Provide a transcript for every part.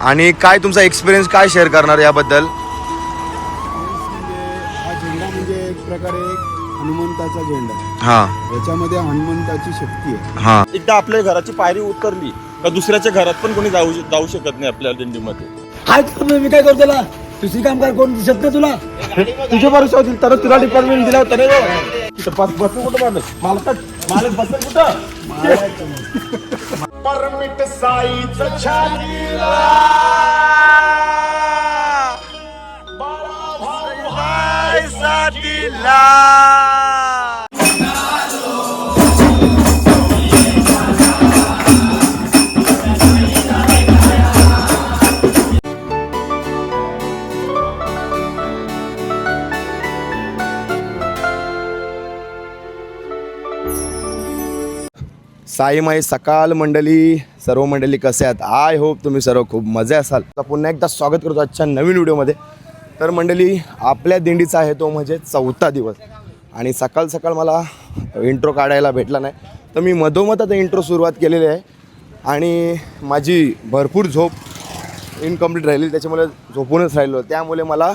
आणि काय तुमचा एक्सपिरियन्स काय शेअर करणार याबद्दल? हा झेंडा म्हणजे एक प्रकारे हनुमंताचा झेंडा. हां याच्यामध्ये हनुमंताची शक्ती आहे. हां. एकदा आपल्या घराची पायरी उतरली तर दुसऱ्याच्या घरात पण कोणी जाऊ शकत नाही आपल्या दिंडीमध्ये. हाय मी काय करतो त्याला दुसरी काम काय कोण दिसत नाही तुला तुझ्या भरोसा होतील तर तुला डिपार्टमेंट दिला होता रे. तिथं बसून कुठं माणूस मालक बसेल कुठं? परमिट साईच छातीला बाळा भाऊ हाय साथीला. साईमाई सकाळ मंडळी, सर्व मंडळी कसे आहात? आय होप तुम्ही सर्व खूप मजे असाल. तर पुन्हा एकदा स्वागत करतो आजच्या नवीन व्हिडिओमध्ये. तर मंडळी, आपल्या दिंडीचा आहे तो म्हणजे 4था दिवस आणि सकाळ सकाळ मला इंट्रो काढायला भेटला नाही, तर मी मधोमध आता इंट्रो सुरुवात केलेली आहे आणि माझी भरपूर झोप इनकम्प्लीट राहिली, त्याच्यामुळे झोपूनच राहिलो, त्यामुळे मला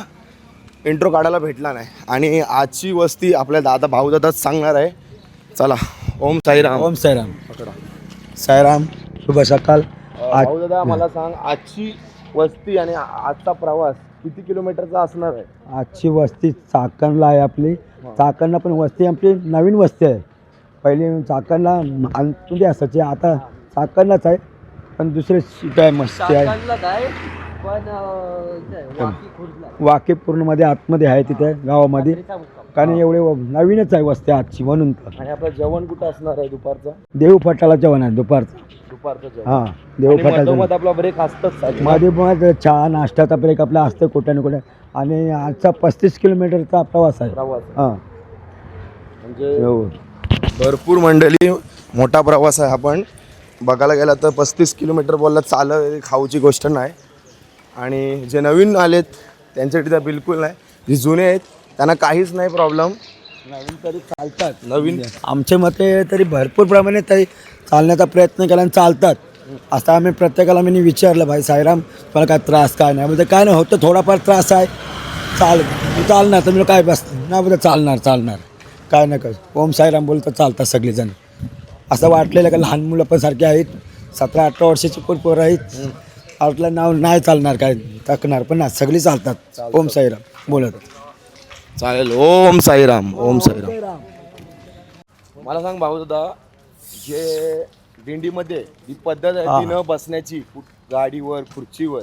इंट्रो काढायला भेटला नाही. आणि आजची वस्ती आपल्या दादा भाऊदादाच सांगणार आहे. चला, ओम साईराम. ओम साईराम. साईराम, शुभ सकाळ. भाऊदादा मला सांग, आजची वस्ती आणि आजचा प्रवास किती किलोमीटरचा असणार आहे? आजची वस्ती चाकणला आहे आपली. चाकणला पण वस्ती आपली नवीन वस्ती आहे. पहिली चाकणला म्हणजे असायची, आता चाकणलाच आहे पण दुसरे काय मस्ती आहे. वाकीपूर्णमध्ये आतमध्ये आहे तिथे गावामध्ये, कारण एवढे नवीनच आहे वस्ती आजची म्हणून. तर आणि आपलं जेवण कुठं असणार आहे दुपारचं? देऊ फटाला जेवण आहे दुपारचं. जेवण हां, देऊ फटाला आपला ब्रेक असतंच मध्ये मग चहा नाश्त्याचा ब्रेक आपला असतं कुठे ना कुठे. आणि आजचा 35 किलोमीटरचा प्रवास आहे. हां, म्हणजे भरपूर मंडळी मोठा प्रवास आहे. आपण बघायला गेला तर 35 किलोमीटर बोलला, चालत खाऊची गोष्ट नाही. आणि जे नवीन आलेत त्यांच्यासाठी तर बिलकुल नाही. जे जुने आहेत त्यांना काहीच नाही प्रॉब्लेम, नवीन तरी चालतात. नवीन आमच्या मते तरी भरपूर प्रमाणे तरी चालण्याचा प्रयत्न केला आणि चालतात. असं आम्ही प्रत्येकाला मी विचारलं, भाई साईराम मला काय त्रास काय नाही, म्हणजे काय नाही होतं, थोडाफार त्रास आहे, चालणार. तर मी काय बसतं नाही बोलतं, चालणार काय नाही. ओम साईराम बोलतं चालतात सगळेजण. असं वाटलेलं का लहान मुलं पण सारखे आहेत, 17-18 वर्षाची पण पोरं आहेत, आपलं नाव नाही चालणार काय टाकणार पण ना, सगळी चालतात. ओम साईराम बोलत चालेल. ओम साईराम. ओम साईराम. मला सांग भाऊदादा, जे दिंडीमध्ये ही पद्धत आहे ती न बसण्याची, गाडीवर खुर्चीवर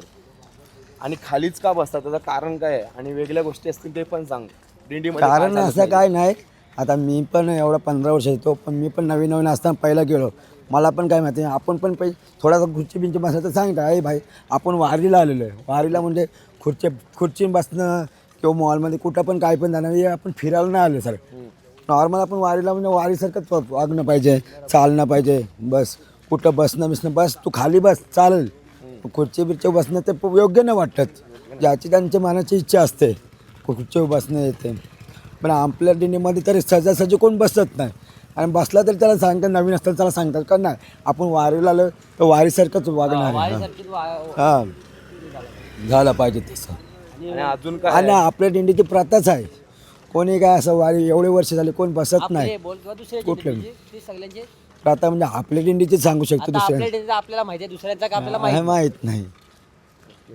आणि खालीच का बसतात, त्याचं कारण काय आहे आणि वेगळ्या गोष्टी असतील ते पण सांग दिंडीमध्ये. कारण असं काय नाही, आता मी पण एवढा 15 वर्ष येतो, पण मी पण नवीन असताना पहिला गेलो, मला पण काय माहिती, आपण पण थोडासा खुर्ची बिंची बसायचं सांगितलं. अरे भाई, आपण वारीला आलेलो आहे, वारीला म्हणजे खुर्ची बसणं किंवा मॉलमध्ये कुठं पण काय पण जाणं, हे आपण फिरायला नाही आलो सर. नॉर्मल आपण वारीला म्हणजे वारीसारखंच वागणं पाहिजे, चालणं पाहिजे. बस कुठं बसणं बस, तू खाली बस चालेल, खुर्ची बिर्ची बसणं ते योग्य नाही वाटत. ज्याची त्यांच्या मनाची इच्छा असते खुर्चीवर बसणं येते, पण आपल्या दिंडीमध्ये तरी सहजासहजी कोण बसत नाही. आणि बसला तरी त्याला सांगतात, नवीन असताना त्याला सांगतात का नाही आपण वारीला आलो तर वारीसारखंच वागणार. हां, झालं पाहिजे तसं. आणि अजून काय आणि आपल्या दिंडीची प्रथाच आहे, कोणी काय असं वारी एवढे वर्ष झाले कोण बसत नाही. कुठलं प्रथा म्हणजे आपल्या दिंडीची सांगू शकतो, दुसऱ्या आपल्याला माहिती आहे, दुसऱ्यांचा का आपल्याला माहीत नाही.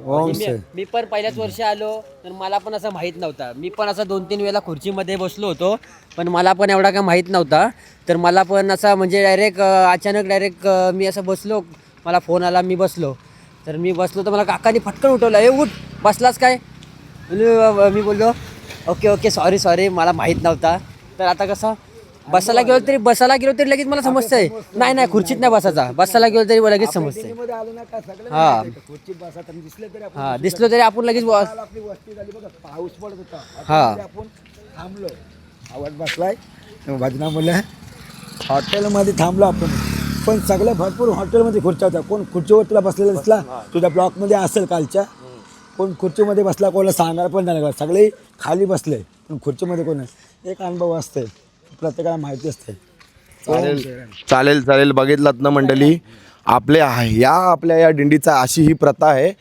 ओम मी पण पहिल्याच वर्षी आलो तर मला पण असं माहीत नव्हता. मी पण असं 2-3 वेळेला खुर्चीमध्ये बसलो होतो, पण मला पण एवढा काय माहीत नव्हता. तर मला पण असं म्हणजे अचानक मी असं बसलो, मला फोन आला, मी बसलो. तर मला काकाने फटकन उठवलं, ए उठ, बसलास काय? मी बोललो ओके सॉरी मला माहीत नव्हता. तर आता कसं बसायला गेलो तरी लगेच मला समजतंय, नाही खुर्चीत नाही बसायचा, बसायला गेलो तरी लगेच समजतंय. हां, दिसलो तरी आपण लगेच पाऊस पडत होता, आपण थांबलो, आवाज बसलाय भजना बोलल्या, हॉटेलमध्ये थांबलो आपण. पण सगळ्या भरपूर हॉटेलमध्ये खुर्च्या होत्या, कोण खुर्चीवर तुला बसलेला दिसला, तुझ्या ब्लॉकमध्ये असेल कालच्या, कोण खुर्चीमध्ये बसला, कोणाला सांगणार पण नाही, सगळे खाली बसले पण खुर्चीमध्ये कोण आहे. एक अनुभव असते, प्रत्येकाला माहिती असते. चालेल. बघितलात ना मंडळी, आपल्या या दिंडीचा अशी ही प्रथा आहे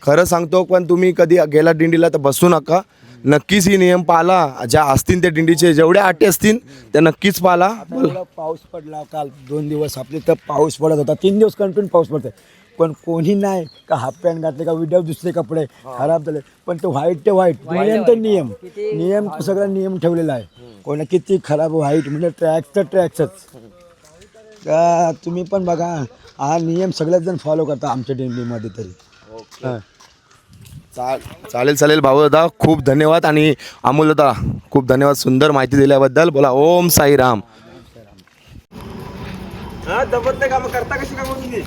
खरं सांगतो, पण तुम्ही कधी गेला दिंडीला तर बसू नका. नक्कीच ही नियम पाळा. ज्या असतील त्या दिंडीचे जेवढ्या अटी असतील त्या नक्कीच पाळा. एवढा पाऊस पडला काल 2 दिवस आपले तर पाऊस पडत होता. 3 दिवस कंटिन्यू पाऊस पडतोय, पण कोणी नाही का हाफ पॅन्ट घातले का विदाऊट दुसरे कपडे खराब झाले. पण तो व्हाईट ते व्हाईट नियम तर नियम तो सगळा नियम ठेवलेला आहे. कोणा किती खराब व्हाईट म्हणजे ट्रॅक तर ट्रॅक्सच. का तुम्ही पण बघा, हा नियम सगळेच जण फॉलो करता आमच्या दिंडीमध्ये तरी. हां. चालेल भाऊ दादा, खूप धन्यवाद. आणि अमोल दादा खूप धन्यवाद सुंदर माहिती दिल्याबद्दल. बोला ओम साईराम. जबरदस्त काम करता कशी काम तुम्ही?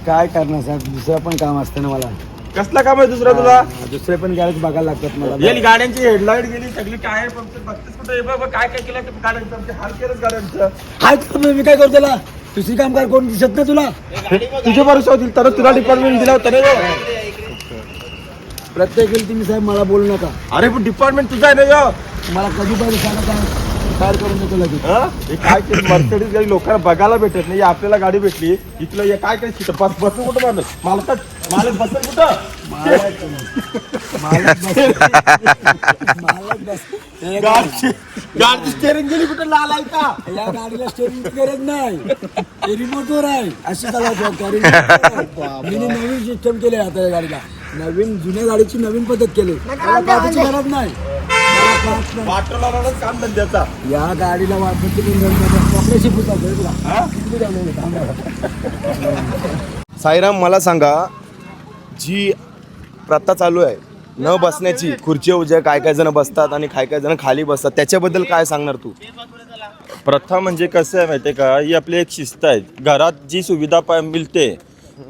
काय करणार साहेब, दुसरं पण काम असतं ना मला. कसला काम आहे दुसरा तुला? दुसरे पण गॅरेज बघायला लागतात मला. गेली गाड्यांची हेडलाईट गेली सगळी, टायर पंक्चर बघतेस कुठे? हे बघ काय काय केलं गाड्यांचं, आमचे हाल केलंच गाड्यांचं. हाय मी काय करतो त्याला, दुसरी काम काय कोण दिसत नाही तुला? तुझे भरोसा होतील तर तुला डिपार्टमेंट दिला होता ना. प्रत्येक वेळी तुम्ही साहेब मला बोलू नका. अरे पण डिपार्टमेंट तुझा आहे ना यो. मला कधी पाहिजे सांगा, काय तयार करून देतो लगेच. हे काय केलं मर्सिडीज गाडी लोकांना बघायला भेटत नाही. आपल्याला गाडी भेटली इथलं हे काय काय शिकत बस कुठं मारलं मालक बसल कुठं? गाडी स्टेअरिंग गेली कुठं लाल आहे का? या गाडीला स्टेरिंग गरज नाही, रिमोटवर आहे. अशी चालवायची. मी नवीन सिस्टम केले आता या गाडीला. नवीन जुन्या गाडीची नवीन पद्धत केली. त्याला कामाची गरज नाही. वाटरलाच काम धंद्याचा. या गाडीला वापरते कपड्याची साईराम, मला सांगा, जी प्रथा चालू आहे न बसण्याची, खुर्ची उज्या काय काय जण बसतात आणि काय जण खाली बसतात, त्याच्याबद्दल काय सांगणार तू? प्रथा म्हणजे कसं आहे माहिती आहे का, ही आपली एक शिस्त आहे. घरात जी सुविधा मिळते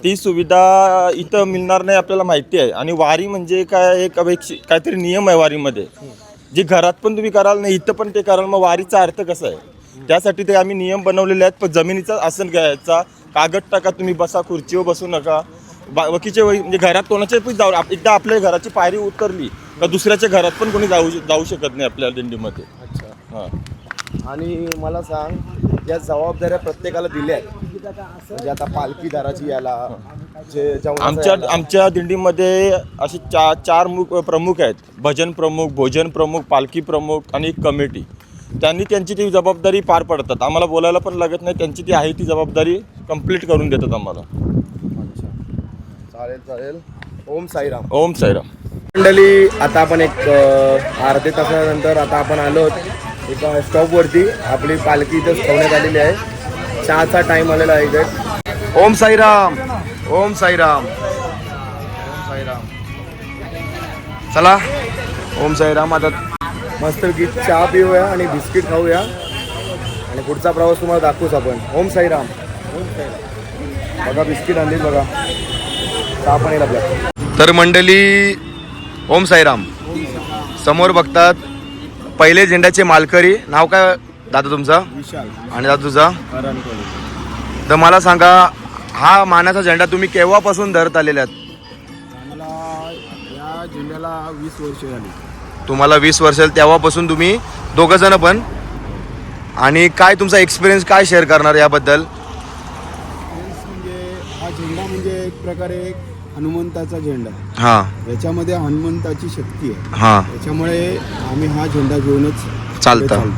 ती सुविधा इथं मिळणार नाही आपल्याला माहिती आहे. आणि वारी म्हणजे काय, एक काहीतरी नियम आहे वारीमध्ये, जे घरात पण तुम्ही कराल नाही इथं पण ते कराल. मग वारीचा अर्थ कसा आहे, त्यासाठी ते आम्ही नियम बनवलेले आहेत. पण जमिनीचा आसन घ्यायचा, कागद टाका, तुम्ही बसा, खुर्चीवर बसू नका. बाकीचे म्हणजे घरात कोणाच्या पण जाऊ, एकदा आपल्या घराची पायरी उतरली का दुसऱ्याच्या घरात पण कोणी जाऊ शकत नाही आपल्या दिंडीमध्ये. हां. आणि मला सांग, या जबाबदाऱ्या प्रत्येकाला दिल्या आहेत, म्हणजे आता पालखीदाराची याला जे आमच्या दिंडीमध्ये असे चार प्रमुख आहेत. भजन प्रमुख, भोजन प्रमुख, पालखी प्रमुख आणि एक कमिटी. त्यांनी त्यांची ती जबाबदारी पार पडतात. आम्हाला बोलायला पण लागत नाही, त्यांची ती आहे ती जबाबदारी कंप्लीट करून देतात आम्हाला. चालेल. ओम साईराम. ओम साईराम. मंडळी, आता आपण एक अर्ध्या तासानंतर आता आपण आलो एका स्टॉपवरती. आपली पालखी इथंच ठेवण्यात आलेली आहे. चहाचा टाईम आलेला आहे इथे. ओम साईराम. ओम साईराम. ओम साईराम. चला, ओम साईराम. आता मस्त चहा पिऊया आणि बिस्किट खाऊया आणि पुढचा प्रवास तुम्हाला दाखवूच आपण. ओम साईराम. ओम साईराम. बघा बिस्किट आणली बघा, चहा पण येईल आपल्या. तर मंडळी, ओम साईराम. समोर बघतात पहिले झेंड्याचे मालकरी. नाव काय दादा तुमचं? विशाल. आणि दादा तुझा? तर मला सांगा, हा मानाचा झेंडा तुम्ही केव्हापासून धरत आलेले आहेत? आम्हाला या झेंड्याला 20 वर्ष झाली. तुम्हाला 20 वर्ष तेव्हापासून तुम्ही दोघं जण पण. आणि काय तुमचा एक्सपिरियन्स काय शेअर करणार याबद्दल? म्हणजे हा झेंडा म्हणजे एक प्रकारे हनुमंताचा झेंडा. हां. याच्यामध्ये हनुमंताची शक्ती आहे. हां. त्याच्यामुळे आम्ही हा झेंडा घेऊनच चालतं.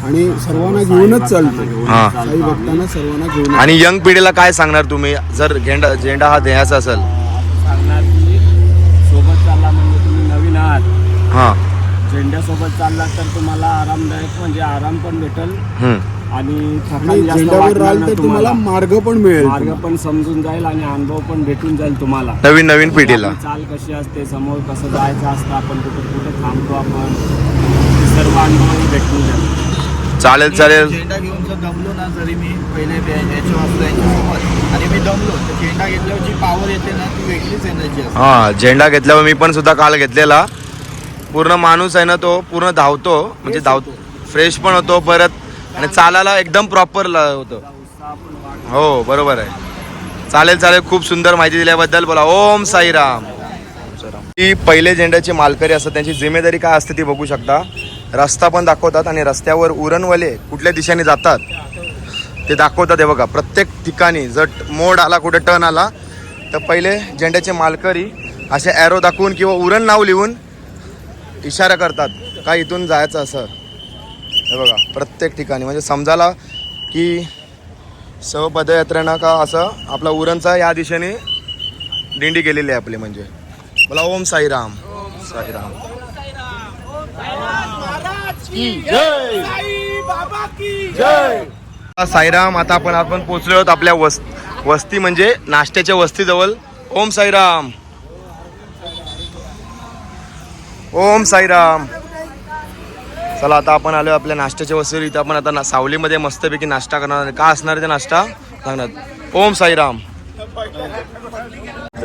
आणि सर्वांना घेऊनच चालतो. हां. काही भक्तांना सर्वांना घेऊन. आणि यंग पिढीला काय सांगणार तुम्ही, जर झेंडा हा द्यायचा असेल? सांगणार की सोबत चालला म्हणजे तुम्ही नवीन आहात, हां. झेंड्यासोबत चालला तर तुम्हाला आरामदायक म्हणजे आराम पण भेटेल आणि थकान आणि जास्त झेंड्यावर वाटणार राहिलं नाही तर तुम्हाला मार्ग पण मिळेल. मार्ग पण समजून जाईल आणि अनुभव पण भेटून जाईल तुम्हाला. नवीन पिढीला आपली चाल कशी असते, समोर कसं जायचं असतं, आपण कुठे थांबतो, आपण सर्व अनुभव भेटून जाईल. चालेल. झेंडा घेऊन जर दमलो ना, जरी मी पहिले यांच्यासोबत आणि मी दमलो तर झेंडा घेतल्यावर जी पावर येते ना ती वेगळीच एनर्जी असते. हां. झेंडा घेतल्यावर मी पण सुद्धा काल घेतलेला. पूर्ण माणूस आहे ना, तो पूर्ण धावतो, म्हणजे फ्रेश पण होतो परत, आणि चालायला एकदम प्रॉपर होतं. हो, बरोबर आहे. चालेल. खूप सुंदर माहिती दिल्याबद्दल. बोला ओम साईराम. ती पहिले झेंड्याचे मालकरी असतात, त्यांची जिम्मेदारी काय असते ती बघू शकता. रस्ता पण दाखवतात आणि रस्त्यावर उरणवाले कुठल्या दिशेने जातात ते दाखवतात. हे बघा, प्रत्येक ठिकाणी जर मोड आला, कुठे टर्न आला तर पहिले झेंड्याचे मालकरी असे ॲरो दाखवून किंवा उरण नाव लिहून इशारा करतात का इथून जायचं असं. हे बघा प्रत्येक ठिकाणी म्हणजे समजायला की सर्व पदयात्र्यांना का असं आपला उरणचा या दिशेने दिंडी गेलेली आहे आपली. म्हणजे बोला ओम साईराम. साईराम. साईराम. आता आपण पोहोचलो आहोत आपल्या वस्ती म्हणजे नाश्त्याच्या वस्तीजवळ. ओम साईराम. ओम साईराम. चला आता आपण आलो आपल्या नाश्त्याच्या वस्तीवर. इथं आपण आता सावलीमध्ये मस्तपैकी नाश्ता करणार. का असणार आहे ते नाश्ता सांगणार. ओम साईराम.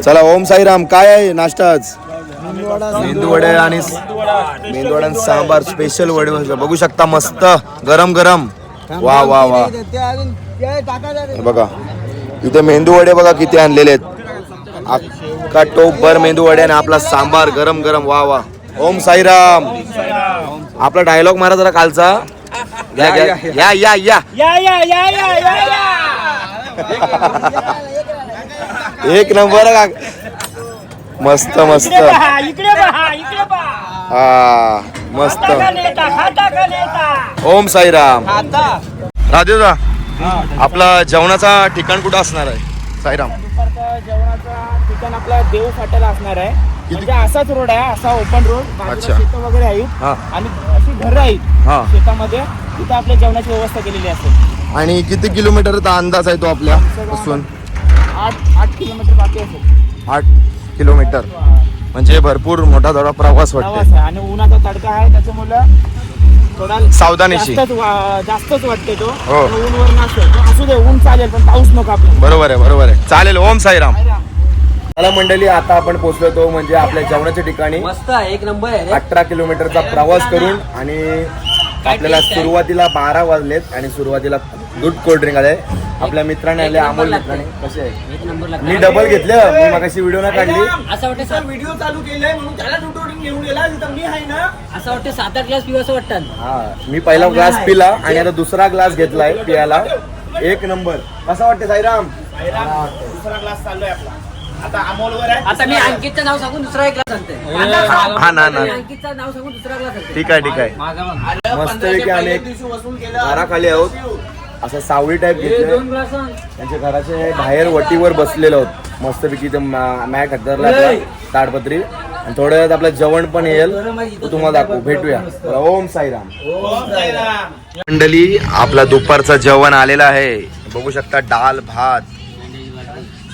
चला ओम साईराम. काय आहे नाश्ता आज? मेंदू वडे आणि मेंदूवडा आणि सांबार स्पेशल वडे बघू शकता. मस्त गरम गरम. वा वा वा. बघा इथे मेंदू वडे बघा किती आणलेले आहेत. अख्खा टोप भर मेंदू वडे आणि आपला सांबार गरम गरम. वा वा. ओम साईराम. आपला डायलॉग मारा जरा कालचा. या या या या एक नंबर. मस्त मस्त. हा मस्त. ओम साईराम. राजेदा आपला जेवणाचा ठिकाण कुठं असणार आहे? साईराम. दुपारचा जेवणाचा ठिकाण आपला देव फाट्याला असणार आहे. म्हणजे असाच रोड आहे, असा ओपन रोड. अच्छा. शेतं वगैरे आहेत आणि अशी घरं आहेत शेतामध्ये. तिथं आपल्या जेवणाची व्यवस्था केलेली असेल. आणि किती किलोमीटरचा अंदाज आहे तो आपल्या पासून? 8 किलोमीटर बाकी असेल. 8 किलोमीटर म्हणजे भरपूर मोठा थोडा प्रवास वाटतो. प्रवास आहे आणि उन्हाचा तडका आहे त्याच्यामुळे थोडा सावधानीशी जास्तच वाटते तो. हो. ऊन वर नसतो. असू दे ऊन चालेल पण पाऊस नको आपल्याला. बरोबर आहे बरोबर आहे. चालेल. ओम साईराम. मला मंडळी आता आपण पोहोचलो तो म्हणजे आपल्या जेवणाच्या ठिकाणी. मस्त एक नंबर आहे. 18 किलोमीटरचा प्रवास करून आणि आपल्याला सुरुवातीला 12 वाजलेत आणि सुरुवातीला दूध कोल्ड्रिंक आले. आपल्या मित्राने आले अमोल मित्राने. कसे आहे? एक नंबर मी डबल घेतलं. मी मगाशी व्हिडिओ नाही काढली. असं वाटतं व्हिडिओ चालू केलाय म्हणून त्याला डोटोडिंग घेऊन गेला. मी आहे ना. असं वाटतं 7-8 ग्लास पिऊ असं वाटतं. हा मी पहिला ग्लास पिला आणि आता दुसरा ग्लास घेतलाय पियाला. एक नंबर. कसं वाटतं साईराम? दुसरा ग्लास चाललोय आपला. आता अमोलवर आहे. आता मी अंकितचं नाव सांगून दुसरा एक ग्लास आणते. हा ना ना. अंकितचं नाव सांगून दुसरा ग्लास आणते. ठीक आहे ठीक आहे. मस्तपैकी आम्ही घराखाली आहोत. असं सावळी टाईप घेतलं. 2 ग्लास. त्यांच्या घराच्या बाहेर वटीवर बसलेलो आहोत मस्तपैकी. ते मॅट हत्तरला ताडपत्री आणि थोड्या वेळात आपलं जेवण पण येईल. तो तुम्हाला दाखवू. भेटूया. ओम साईराम. मंडळी आपला दुपारचं जेवण आलेलं आहे. बघू शकता. डाळ भात,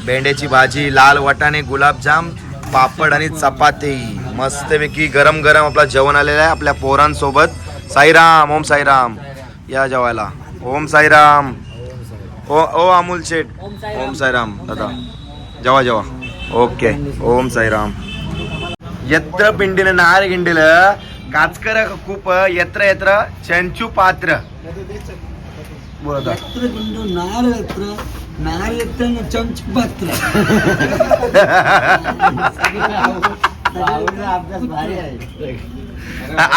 भेंड्याची भाजी, लाल वाटाणे, गुलाबजाम, पापड आणि चपाती. मस्तपैकी गरम गरम आपला जेवण आलेलं आहे आपल्या पोरांसोबत. साईराम. ओम साईराम. या जेवायला. ओम साईराम. ओ अमोल शेठ. ओम साईराम दादा. जेवा जेवा. ओके. ओम साईराम. यत्र पिंडीनं नार गिंडीलं काचकर खूप यत्र यत्र चंचू पात्र. बोलता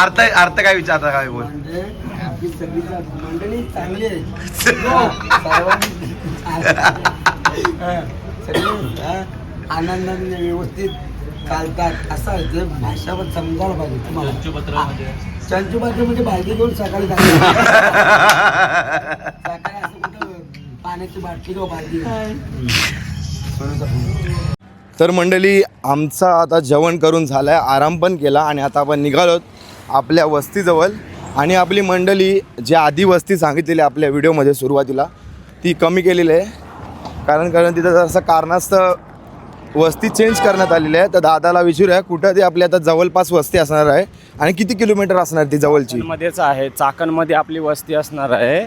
अर्थ अर्थ काय विचारता काय बोल. मंडळी चांगली आहे. आनंदाने व्यवस्थित चालतात. असं आहे ते भाषा पण समजायला पाहिजे तुम्हाला. चंचूपत्र म्हणजे भाजी घेऊन सकाळी सकाळी असं कुठं पाण्याची बाटली किंवा भाजी. तर मंडळी आमचा आता जेवण करून झालं आहे. आराम पण केला आणि आता आपण निघालोत आपल्या वस्तीजवळ. आणि आपली मंडळी जी आधी वस्ती सांगितलेली आपल्या व्हिडिओमध्ये सुरुवातीला ती कमी केलेली आहे. कारण तिथं जसं कारणास्तव वस्ती चेंज करण्यात आलेली आहे. तर दादाला विचारूया कुठं ते आपली आता जवळपास वस्ती असणार आहे आणि किती किलोमीटर असणार ती जवळची. मध्येच आहे. चाकणमध्ये आपली वस्ती असणार आहे.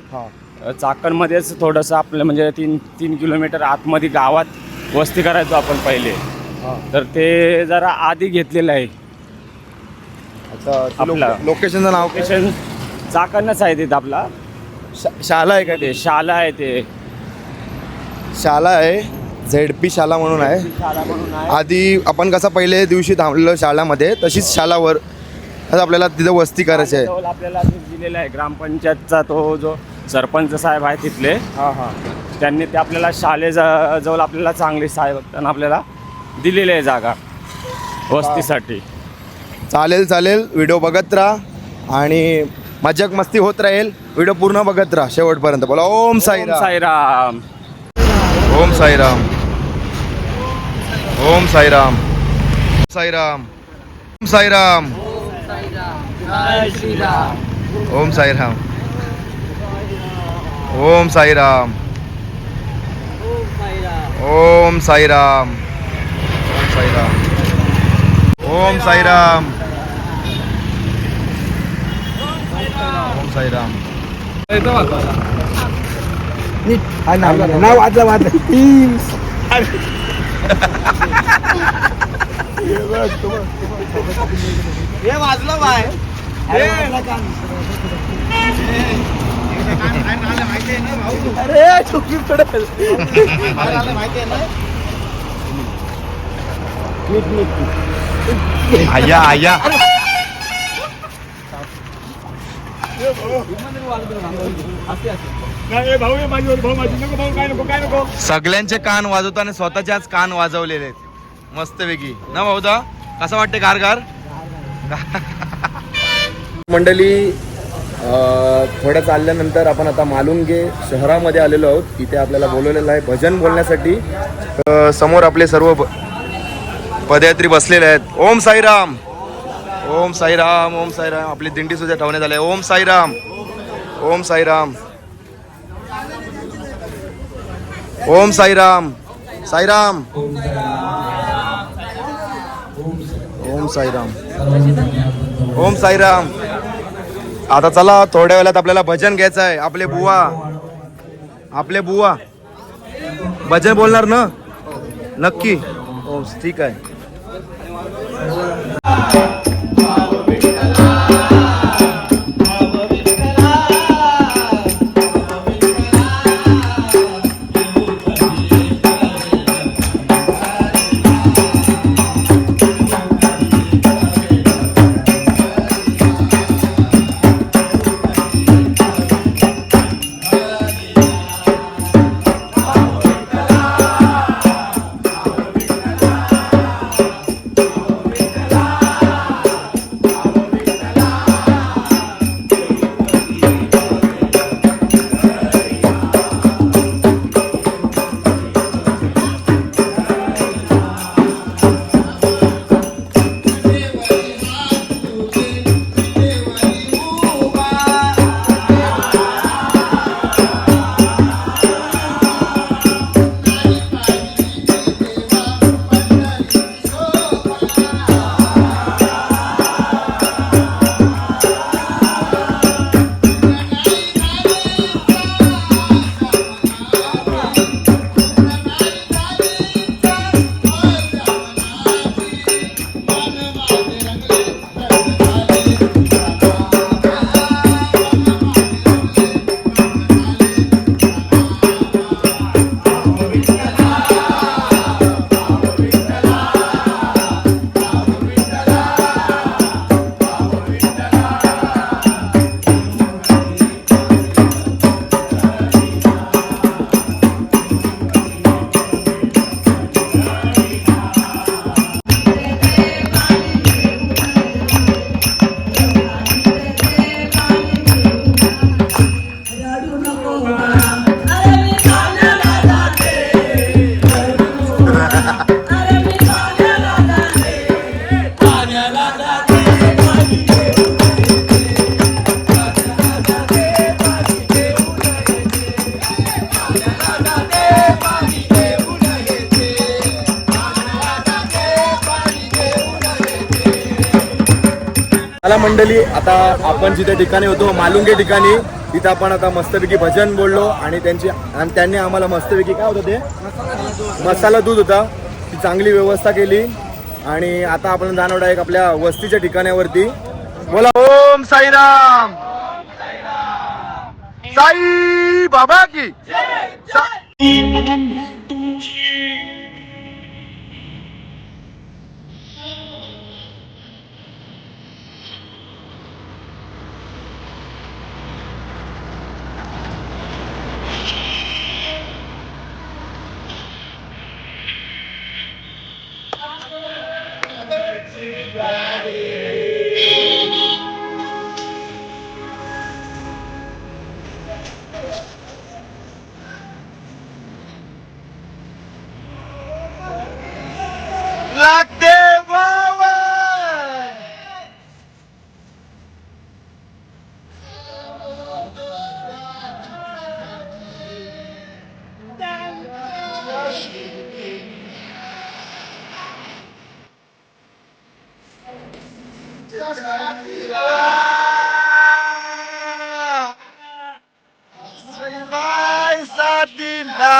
चाकणमध्येच थोडंसं आपलं म्हणजे 3 किलोमीटर आतमध्ये गावात वस्ती करायचो आपण पहिले. तर ते जरा आधी घेतलेलं आहे. आपला लोकेशनचं नाव लोकेशन चाकणच आहे तिथं. आपला शाला आहे का ते? शाला आहे ते. शाला आहे. ZP शाला म्हणून आहे. शाला म्हणून आहे. आधी आपण कसं पहिले दिवशी थांबलेलो शाळामध्ये तशीच शालावर आता आपल्याला तिथं वस्ती करायची आहे. आपल्याला दिलेला आहे ग्रामपंचायतचा तो जो सरपंच साहेब आहे तिथले. त्यांनी ते आपल्याला जवळ आपल्याला चांगली साई भक्तांना आपल्याला दिलेली आहे जागा वस्तीसाठी. चालेल व्हिडिओ बघत राहा आणि मजाक मस्ती होत राहील. व्हिडिओ पूर्ण बघत राहा शेवटपर्यंत. बोला ओम साईराम. साईराम. ओम साईराम. ओम साईराम. साईराम. ओम साईराम. ओम साईराम. ओम साईराम. ओम साईराम. ओम साईराम. ओम साईराम. नाव वाचलं हे वाजलं बाय आया आया. सगळ्यांचे कान वाजवताना स्वतःच्याच कान वाजवलेले आहेत मस्तपैकी ना भाऊदा. कसं वाटते गार मंडळी. थोड्या चालल्यानंतर आपण आता मालुंगे शहरामध्ये आलेलो आहोत. इथे आपल्याला बोलवलेलं आहे भजन बोलण्यासाठी. समोर आपले सर्व पदयात्री बसलेले आहेत. ओम साईराम. ओम साईराम. ओम साईराम. आपली दिंडी सुद्धा ठेवण्यात आली आहे. ओम साईराम. ओम साईराम. ओम साईराम. साईराम. ओम साईराम. ओम साईराम. आता चला थोड्या वेळात आपल्याला भजन घ्यायचं आहे. आपले बुवा भजन बोलणार ना नक्की. हो ठीक आहे. चला मंडळी, आता आपण जिथे ठिकाणी होतो मालुंगे ठिकाणी, तिथं आपण आता मस्तपैकी भजन बोललो आणि त्यांनी आम्हाला मस्तपैकी काय होतं ते मसाला दूध होता, ती चांगली व्यवस्था केली. आणि आता आपण जाणार आहे आपल्या वस्तीच्या ठिकाणावरती. बोला ओम साईराम. साई बाबा की लागते वावर श्रीमाई साथीला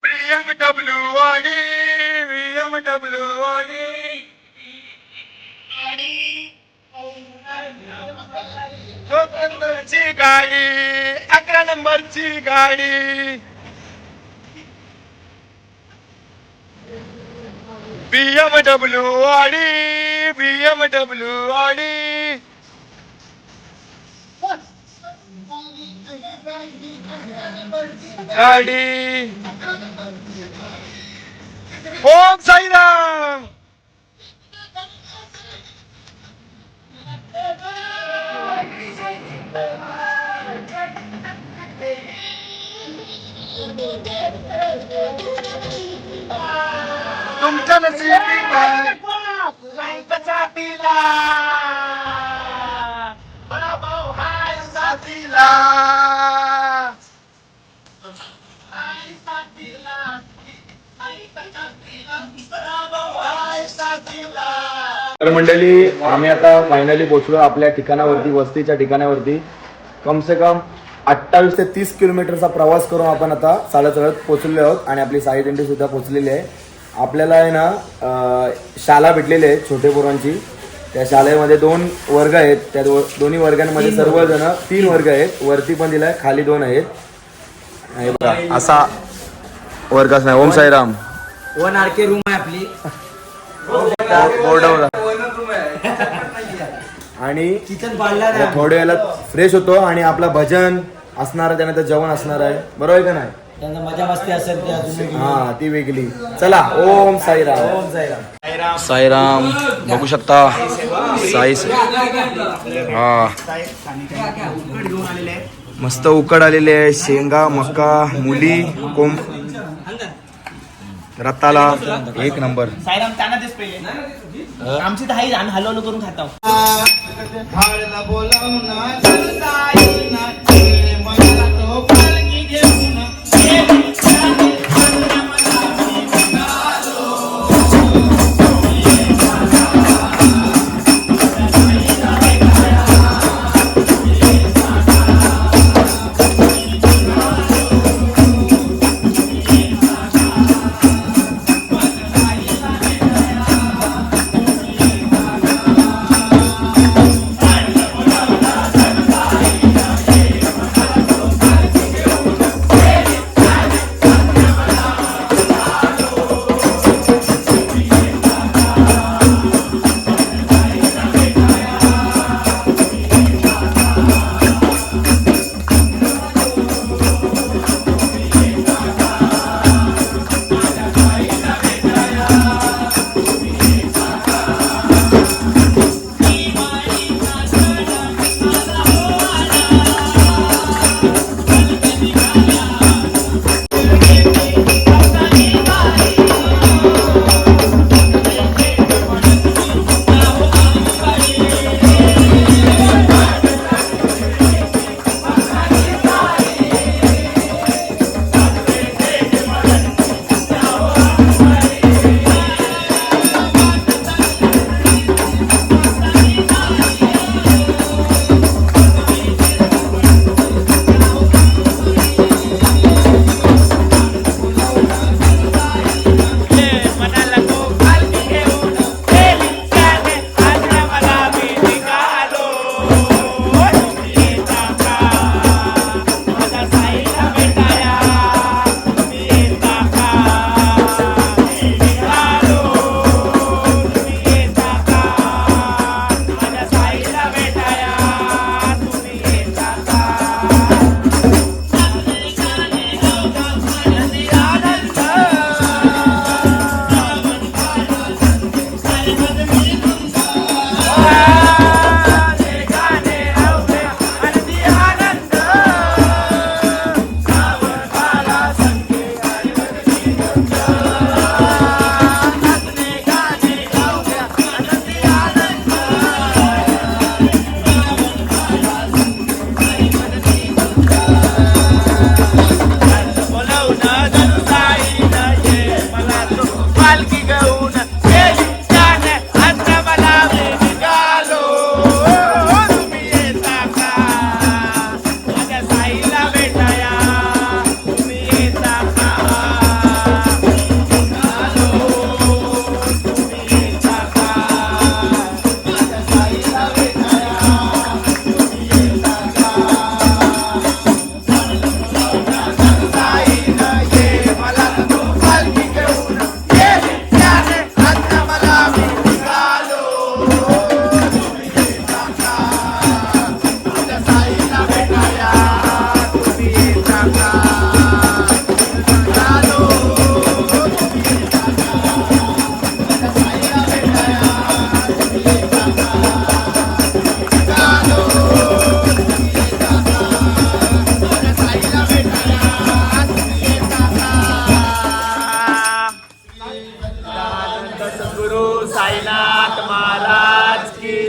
BMW आणि BMW आणि स्वतंत्रची गाडी 11 नंबरची गाडी BMW आणि BMW आणि गाडी ओम साईराम तुमच्या नशिबी साथीला भाऊ हाय साथीला तर मंडळी आम्ही आता फायनली पोहोचलो आपल्या ठिकाणावरती, वस्तीच्या ठिकाणावरती. कम से कम 28 ते 30 किलोमीटरचा प्रवास करून आपण आता चालत पोहोचलेलो आहोत आणि आपली साई दिंडी सुद्धा पोहोचलेली आहे. आपल्याला आहे ना शाळा भेटलेली आहे छोटे पोरांची. त्या शाळेमध्ये 2 वर्ग आहेत. त्या दोन्ही वर्गांमध्ये सर्वजण 3 वर्ग आहेत. वरती पण दिलाय, खाली 2 आहेत. हे बघा असा वर्गच नाही. ओम साईराम 1 RK रूम आहे आपली. बोर्ड बघा. आणि किचन पाडला थोड्या वेळेला फ्रेश होतो आणि आपला भजन असणार आहे, त्यानंतर जेवण असणार आहे. बरोबर आहे का नाही? त्यांना मजा मस्ती असेल ती अजून हा ती वेगळी. चला ओम साईराम. ओम साईराम. साईराम बघू शकता. साई हा मस्त उकड आलेले आहे. शेंगा, मका, मुली, कोंब रताला एक नंबर. साईराम त्यांना दिस पहिले आमची तर हाई हलवलं करून खाता.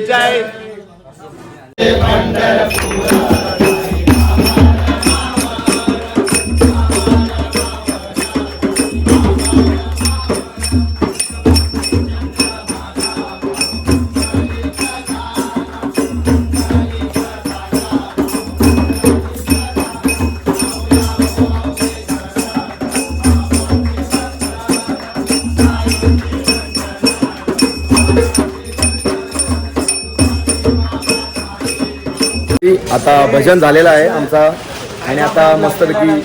जय. आता भजन झालेलं आहे आमचा आणि आता मस्तपैकी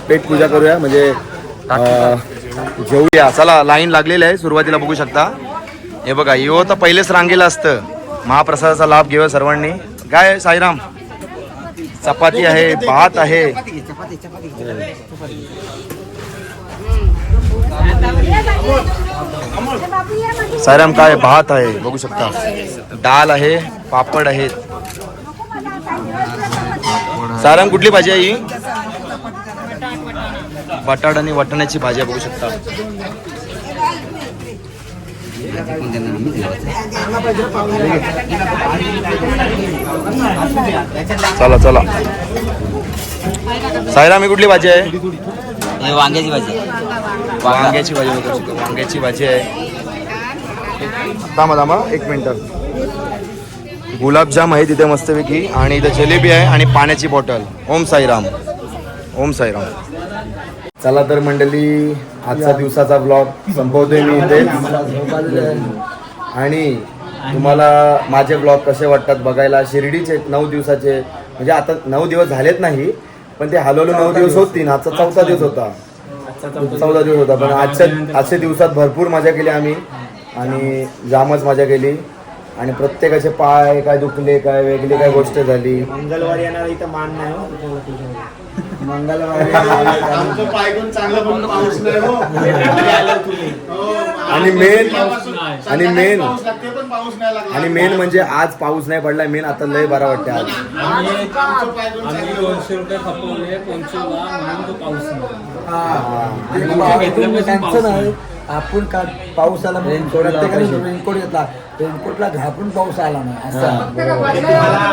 पेट पूजा करूया म्हणजे जेवूया. चला लाईन लागलेली आहे सुरुवातीला बघू शकता. हे बघा यो तर पहिलेच रांगेला असतं. महाप्रसादाचा लाभ घेऊया सर्वांनी. काय साईराम चपाती आहे भात आहे. साईराम काय भात आहे बघू शकता. डाळ आहे पापड आहेत. साईराम कुठली भाजी आहे ही? बटाट आणि वाटाण्याची भाजी बघू शकता. चला चला साईराम ही कुठली भाजी आहे? वांग्याची भाजी. वांग्याची भाजी बघू शकता. वांग्याची भाजी आहे. थांबा एक मिनिट. गुलाबजाम आहे तिथे मस्तपैकी आणि इथे जलेबी आहे आणि पाण्याची बॉटल. ओम साईराम. ओम साईराम. चला तर मंडळी आजचा दिवसाचा ब्लॉग संपवतोय मी इथे. आणि तुम्हाला माझे ब्लॉग कसे वाटतात बघायला. शिर्डीचे 9 दिवसाचे म्हणजे आता 9 दिवस झालेत नाही पण ते हलवलं 9 दिवस होतील. आजचा 4था दिवस होता. 14 दिवस होता पण आजच्या दिवसात भरपूर मजा केली आम्ही आणि जामच मजा केली. आणि प्रत्येकाचे पाय काय दुखले काय वेगळी काय गोष्ट झाली. मंगळवारी येणार इथं मान नाही हो. मंगळवारी पायगुण चांगला पण पाऊस नाही हो. आणि मेन म्हणजे आज पाऊस नाही पडला. मेन आता लय बरा वाटतं आज. त्यांचं नाही आपण का पाऊस आला प्रत्येकाने रेनकोट घेतला. रेनकोटला घाबरून पाऊस आला नाही असं.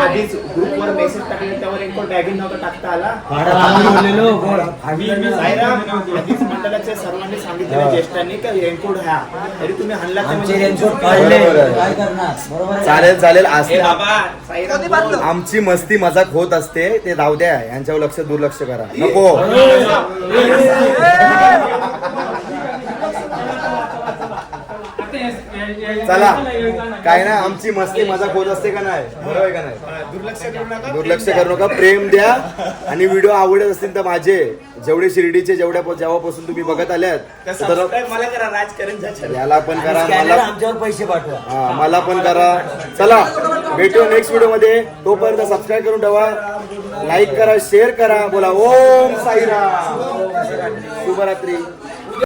आधीच ग्रुपवर मेसेज टाकले त्यावर रेनकोट बॅगिंग नव्हता टाकता आला. आधीच मंडळाच्या सर्वांनी सांगितलं ज्येष्ठांनी की रेनकोट घ्या तरी तुम्ही हल्ला काय करणार. चालेल आमची मस्ती मजाक होत असते. ते जाऊ द्या. यांच्यावर लक्ष दुर्लक्ष करा नको. चला काय ना आमची मस्ती मजाक होत असते का नाही. बरोबर आहे का नाही. दुर्लक्ष करू नका. प्रेम द्या आणि व्हिडिओ आवडत असतील तर माझे जेवढे शिर्डीचे जेव्हापासून तुम्ही बघत आल्यात तर मला करा राजकारण याला पण करा. आमच्यावर पैसे पाठवा. मला पण करा. चला भेटू नेक्स्ट व्हिडिओ मध्ये. तोपर्यंत सबस्क्राईब करून ठेवा. लाईक करा शेअर करा. बोला ओम साईराम. शुभरात्री.